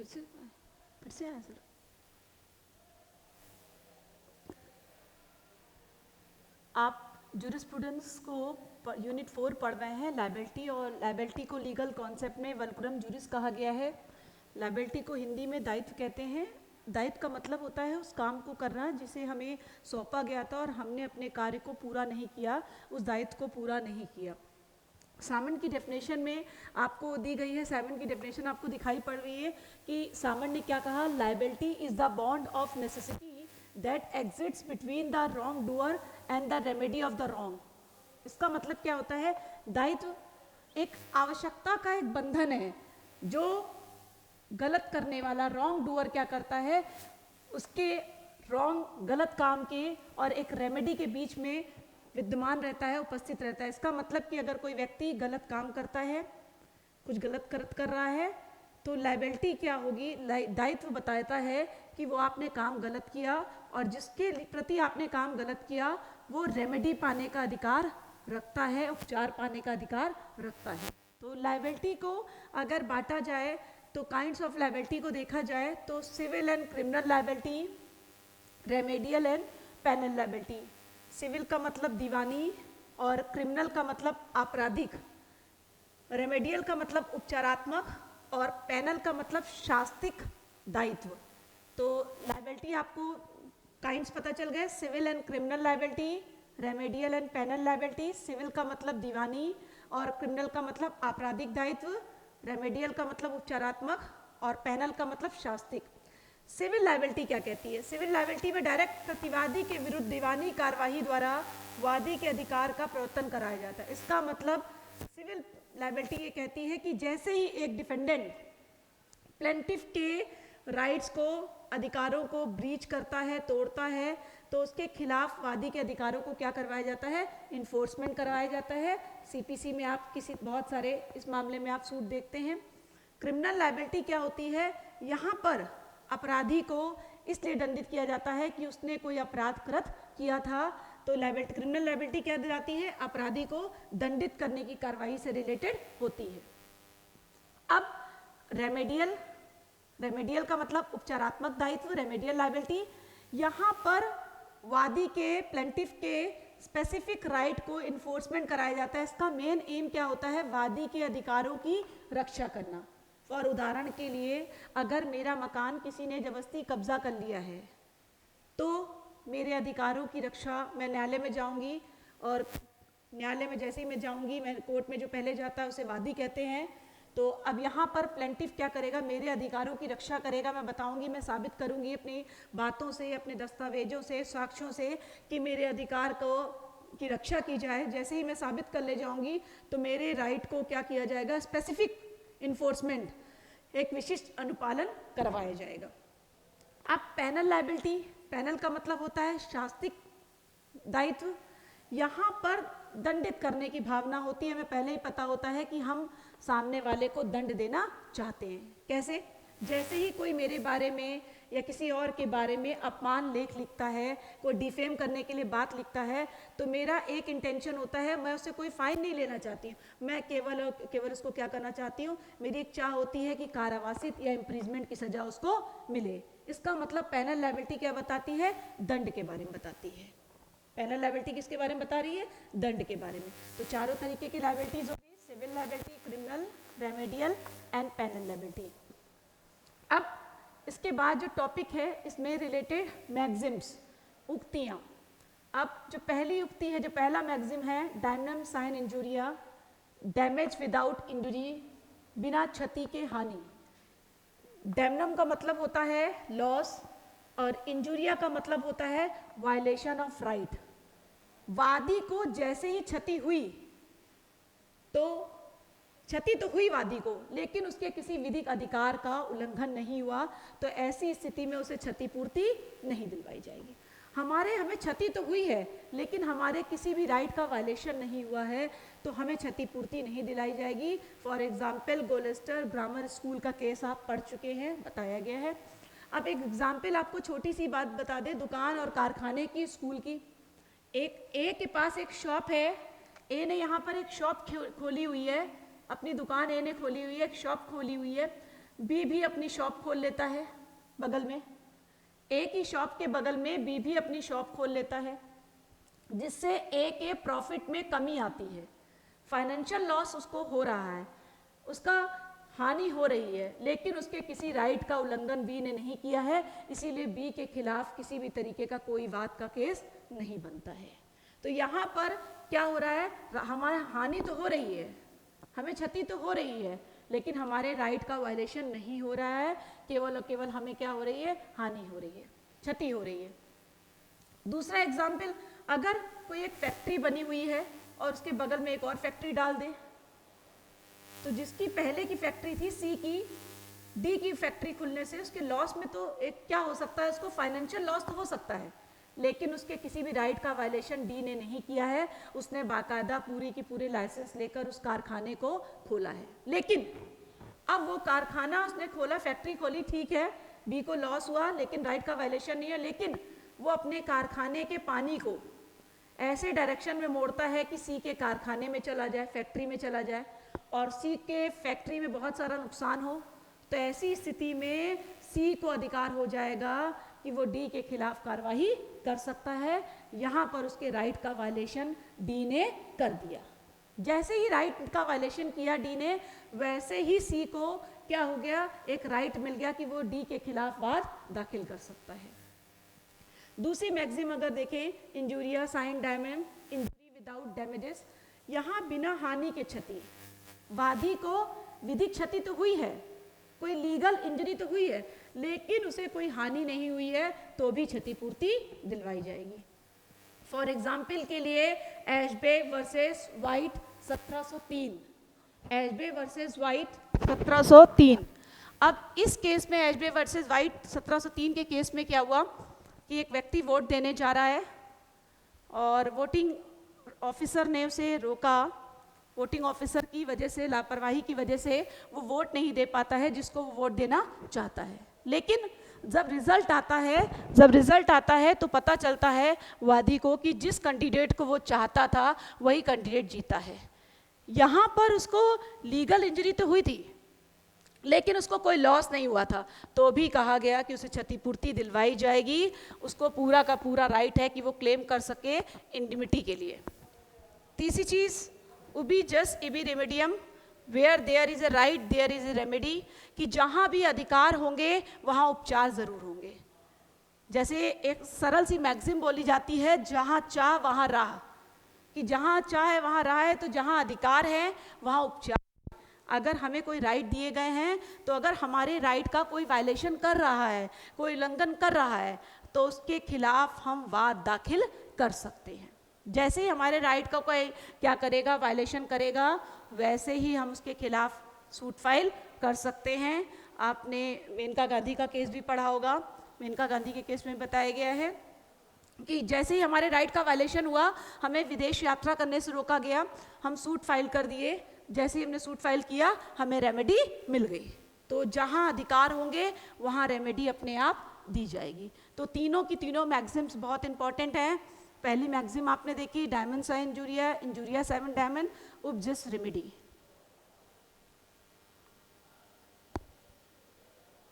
फिर से आंसर। आप जूरिस्प्रूडेंस को यूनिट 4 पढ़ रहे हैं, लायबिलिटी, और लायबिलिटी को लीगल कॉन्सेप्ट में वल्कुरम जूरिस कहा गया है। लायबिलिटी को हिंदी में दायित्व कहते हैं। दायित्व का मतलब होता है उस काम को करना जिसे हमें सौंपा गया था और हमने अपने कार्य को पूरा नहीं किया, उस दायित्व को पूरा नहीं किया। सामन की डेफिनेशन में आपको दी गई है, सामन की डेफिनेशन आपको दिखाई पड़ रही है कि सामन ने क्या कहा, liability is the bond of necessity that exists between the wrong doer and the remedy of the wrong. इसका मतलब क्या होता है, दायित्व एक आवश्यकता का एक बंधन है। जो गलत करने वाला रॉन्ग डूअर क्या करता है, उसके रॉन्ग गलत काम के और एक रेमेडी के बीच में विद्यमान रहता है, उपस्थित रहता है। इसका मतलब कि अगर कोई व्यक्ति गलत काम करता है, कुछ गलत कर रहा है, तो लायबिलिटी क्या होगी, दायित्व बताता है कि वो आपने काम गलत किया और जिसके प्रति आपने काम गलत किया वो रेमेडी पाने का अधिकार रखता है, उपचार पाने का अधिकार रखता है। तो लायबिलिटी को अगर बांटा जाए तो काइंड्स ऑफ लायबिलिटी को देखा जाए तो civil and criminal liability, remedial and penal liability. Civil का मतलब दीवानी और क्रिमिनल का मतलब आपराधिक, रेमेडियल का मतलब उपचारात्मक और पेनल का मतलब शास्तिक दायित्व। तो लायबिलिटी आपको काइंड्स पता चल गए, civil and criminal liability, remedial and penal liability. Civil का मतलब दीवानी और क्रिमिनल का मतलब आपराधिक दायित्व, रेमेडियल का मतलब उपचारात्मक और पेनल का मतलब शास्तिक। सिविल लायबिलिटी क्या कहती है, सिविल लायबिलिटी में डायरेक्ट प्रतिवादी के विरुद्ध दीवानी कार्यवाही द्वारा वादी के अधिकार का प्रवर्तन कराया जाता है। इसका मतलब सिविल लायबिलिटी ये कहती है कि जैसे ही एक डिफेंडेंट प्लेंटिफ के राइट्स को, अधिकारों को ब्रीच करता है, तोड़ता है, तो उसके खिलाफ वादी के अधिकारों को क्या करवाया जाता है, इन्फोर्समेंट करवाया जाता है। सीपीसी में आप किसी बहुत सारे इस मामले में आप सूट देखते हैं। क्रिमिनल लायबिलिटी क्या होती है, यहाँ पर अपराधी को इसलिए दंडित किया जाता है कि उसने कोई अपराध कृत किया था। तो लायबिलिटी, क्रिमिनल लायबिलिटी क्या दिलाती है, अपराधी को दंडित करने की कार्रवाई से रिलेटेड होती है। अब रेमेडियल, रेमेडियल का मतलब उपचारात्मक दायित्व, रेमेडियल लायबिलिटी, यहाँ पर वादी के, प्लेंटिफ के स्पेसिफिक राइट को इन्फोर्समेंट कराया जाता है। इसका मेन एम क्या होता है, वादी के अधिकारों की रक्षा करना। फॉर उदाहरण के लिए, अगर मेरा मकान किसी ने जबरदस्ती कब्जा कर लिया है तो मेरे अधिकारों की रक्षा, मैं न्यायालय में जाऊंगी और न्यायालय में जैसे ही मैं जाऊंगी, मैं कोर्ट में जो पहले जाता है उसे वादी कहते हैं। तो अब यहाँ पर प्लेंटिफ क्या करेगा, मेरे अधिकारों की रक्षा करेगा। मैं बताऊंगी, मैं साबित करूंगी अपनी बातों से, अपने दस्तावेजों से, साक्ष्यों से कि मेरे अधिकार को की रक्षा की जाए। जैसे ही मैं साबित कर ले जाऊंगी तो मेरे राइट को क्या किया जाएगा, स्पेसिफिक इन्फोर्समेंट, एक विशिष्ट अनुपालन करवाया जाएगा। अब पैनल लायबिलिटी, पैनल का मतलब होता है शास्तिक दायित्व। यहाँ पर दंडित करने की भावना होती है, हमें पहले ही पता होता है कि हम सामने वाले को दंड देना चाहते हैं। कैसे, जैसे ही कोई मेरे बारे में या किसी और के बारे में अपमान लेख लिखता है, कोई डिफेम करने के लिए बात लिखता है, तो मेरा एक इंटेंशन होता है, मैं उससे कोई फाइन नहीं लेना चाहती हूँ, मैं केवल उसको क्या करना चाहती हूँ, मेरी एक चाह होती है कि कारावासित या इम्प्रिजमेंट की सजा उसको मिले। इसका मतलब पैनल लायबिलिटी क्या बताती है, दंड के बारे में बताती है। पैनल लायबिलिटी किसके बारे में बता रही है, दंड के बारे में। तो चारों तरीके की लायबिलिटीज होगी, civil liability, criminal, remedial and penal liability. अब इसके बाद जो टॉपिक है इसमें रिलेटेड मैग्जिम्स, उक्तियाँ। अब जो पहली उक्ति है, जो पहला मैग्जिम है, damnum sine injuria, damage without injury, बिना क्षति के हानि। डैमनम का मतलब होता है लॉस और इंजूरिया का मतलब होता है वायलेशन ऑफ राइट। वादी को जैसे ही क्षति हुई, तो क्षति तो हुई वादी को, लेकिन उसके किसी विधिक अधिकार का उल्लंघन नहीं हुआ, तो ऐसी स्थिति में उसे क्षतिपूर्ति नहीं दिलवाई जाएगी। हमें क्षति तो हुई है लेकिन हमारे किसी भी राइट का वायलेशन नहीं हुआ है, तो हमें क्षतिपूर्ति नहीं दिलाई जाएगी। फॉर एग्जाम्पल, गोलेस्टर ग्रामर स्कूल का केस आप पढ़ चुके हैं, बताया गया है। अब एक एग्जाम्पल आपको छोटी सी बात बता दें, दुकान और कारखाने की, स्कूल की। एक ए के पास एक शॉप है, ए ने यहाँ पर एक शॉप खोली हुई है, अपनी दुकान ए ने खोली हुई है, एक शॉप खोली हुई है। बी भी अपनी शॉप खोल लेता है बगल में, ए की शॉप के बगल में बी भी अपनी शॉप खोल लेता है, जिससे ए के प्रॉफिट में कमी आती है, फाइनेंशियल लॉस उसको हो रहा है, उसका हानि हो रही है, लेकिन उसके किसी राइट का उल्लंघन बी ने नहीं किया है, इसीलिए बी के खिलाफ किसी भी तरीके का कोई वाद का केस नहीं बनता है। तो यहाँ पर क्या हो रहा है, हमारे हानि तो हो रही है, हमें क्षति तो हो रही है, लेकिन हमारे राइट का वायलेशन नहीं हो रहा है, केवल और केवल हमें क्या हो रही है, हानि हो रही है, क्षति हो रही है। दूसरा एग्जाम्पल, अगर कोई एक फैक्ट्री बनी हुई है और उसके बगल में एक और फैक्ट्री डाल दें, तो जिसकी पहले की फैक्ट्री थी सी की, डी की फैक्ट्री खुलने से उसके लॉस में तो एक क्या हो सकता है, उसको फाइनेंशियल लॉस तो हो सकता है, लेकिन उसके किसी भी राइट का वायलेशन डी ने नहीं किया है, उसने बाकायदा पूरी की पूरी लाइसेंस लेकर उस कारखाने को खोला है। लेकिन अब वो कारखाना उसने खोला, फैक्ट्री खोली, ठीक है, बी को लॉस हुआ, लेकिन राइट का वायलेशन नहीं है, लेकिन वो अपने कारखाने के पानी को ऐसे डायरेक्शन में मोड़ता है कि सी के कारखाने में चला जाए, फैक्ट्री में चला जाए, और सी के फैक्ट्री में बहुत सारा नुकसान हो, तो ऐसी स्थिति में सी को अधिकार हो जाएगा कि वो डी के खिलाफ कार्रवाई कर सकता है। यहाँ पर उसके राइट का वायलेशन डी ने कर दिया। जैसे ही राइट का वायलेशन किया डी ने, वैसे ही सी को क्या हो गया, एक राइट मिल गया कि वो डी के खिलाफ वाद दाखिल कर सकता है। दूसरी मैक्सिम अगर देखें, injuria sine damno, injury without damages, यहाँ बिना हानि के क्षति, वादी को विधिक क्षति तो हुई है, कोई लीगल इंजरी तो हुई है, लेकिन उसे कोई हानि नहीं हुई है, तो भी क्षतिपूर्ति दिलवाई जाएगी। फॉर एग्जाम्पल के लिए एशबे वर्सेस वाइट 1703, एशबे वर्सेस वाइट 1703। अब इस केस में एशबे वर्सेस वाइट 1703 के केस में क्या हुआ कि एक व्यक्ति वोट देने जा रहा है और वोटिंग ऑफिसर ने उसे रोका, वोटिंग ऑफिसर की वजह से, लापरवाही की वजह से वो वोट नहीं दे पाता है जिसको वो वोट देना चाहता है। लेकिन जब रिजल्ट आता है तो पता चलता है वादी को कि जिस कैंडिडेट को वो चाहता था वही कैंडिडेट जीता है। यहाँ पर उसको लीगल इंजरी तो हुई थी, लेकिन उसको कोई लॉस नहीं हुआ था, तो भी कहा गया कि उसे क्षतिपूर्ति दिलवाई जाएगी, उसको पूरा का पूरा राइट है कि वो क्लेम कर सके इंडिमिटी के लिए। तीसरी चीज़, ubi jus ibi remedium, where there is a right there is a remedy, कि जहाँ भी अधिकार होंगे वहाँ उपचार जरूर होंगे। जैसे एक सरल सी मैक्सिम बोली जाती है, जहाँ चाह वहाँ राह, कि जहाँ चाह है वहाँ राह है, तो जहाँ अधिकार है वहाँ उपचार। अगर हमें कोई राइट दिए गए हैं, तो अगर हमारे राइट का कोई वायलेशन कर रहा है, कोई उल्लंघन कर रहा है, तो उसके खिलाफ हम वाद दाखिल कर सकते हैं। जैसे ही हमारे राइट का कोई क्या करेगा, वायलेशन करेगा, वैसे ही हम उसके खिलाफ सूट फाइल कर सकते हैं। आपने मेनका गांधी का केस भी पढ़ा होगा। मेनका गांधी के केस में बताया गया है कि जैसे ही हमारे राइट का वायलेशन हुआ, हमें विदेश यात्रा करने से रोका गया, हम सूट फाइल कर दिए, जैसे ही हमने सूट फाइल किया हमें रेमेडी मिल गई। तो जहाँ अधिकार होंगे वहाँ रेमेडी अपने आप दी जाएगी। तो तीनों की तीनों मैक्सिम्स बहुत इंपॉर्टेंट हैं। पहली मैक्सिम आपने देखी, डायमंड सा इंजूरिया, इंजूरिया 7 डायमंड, उब जस रेमेडी।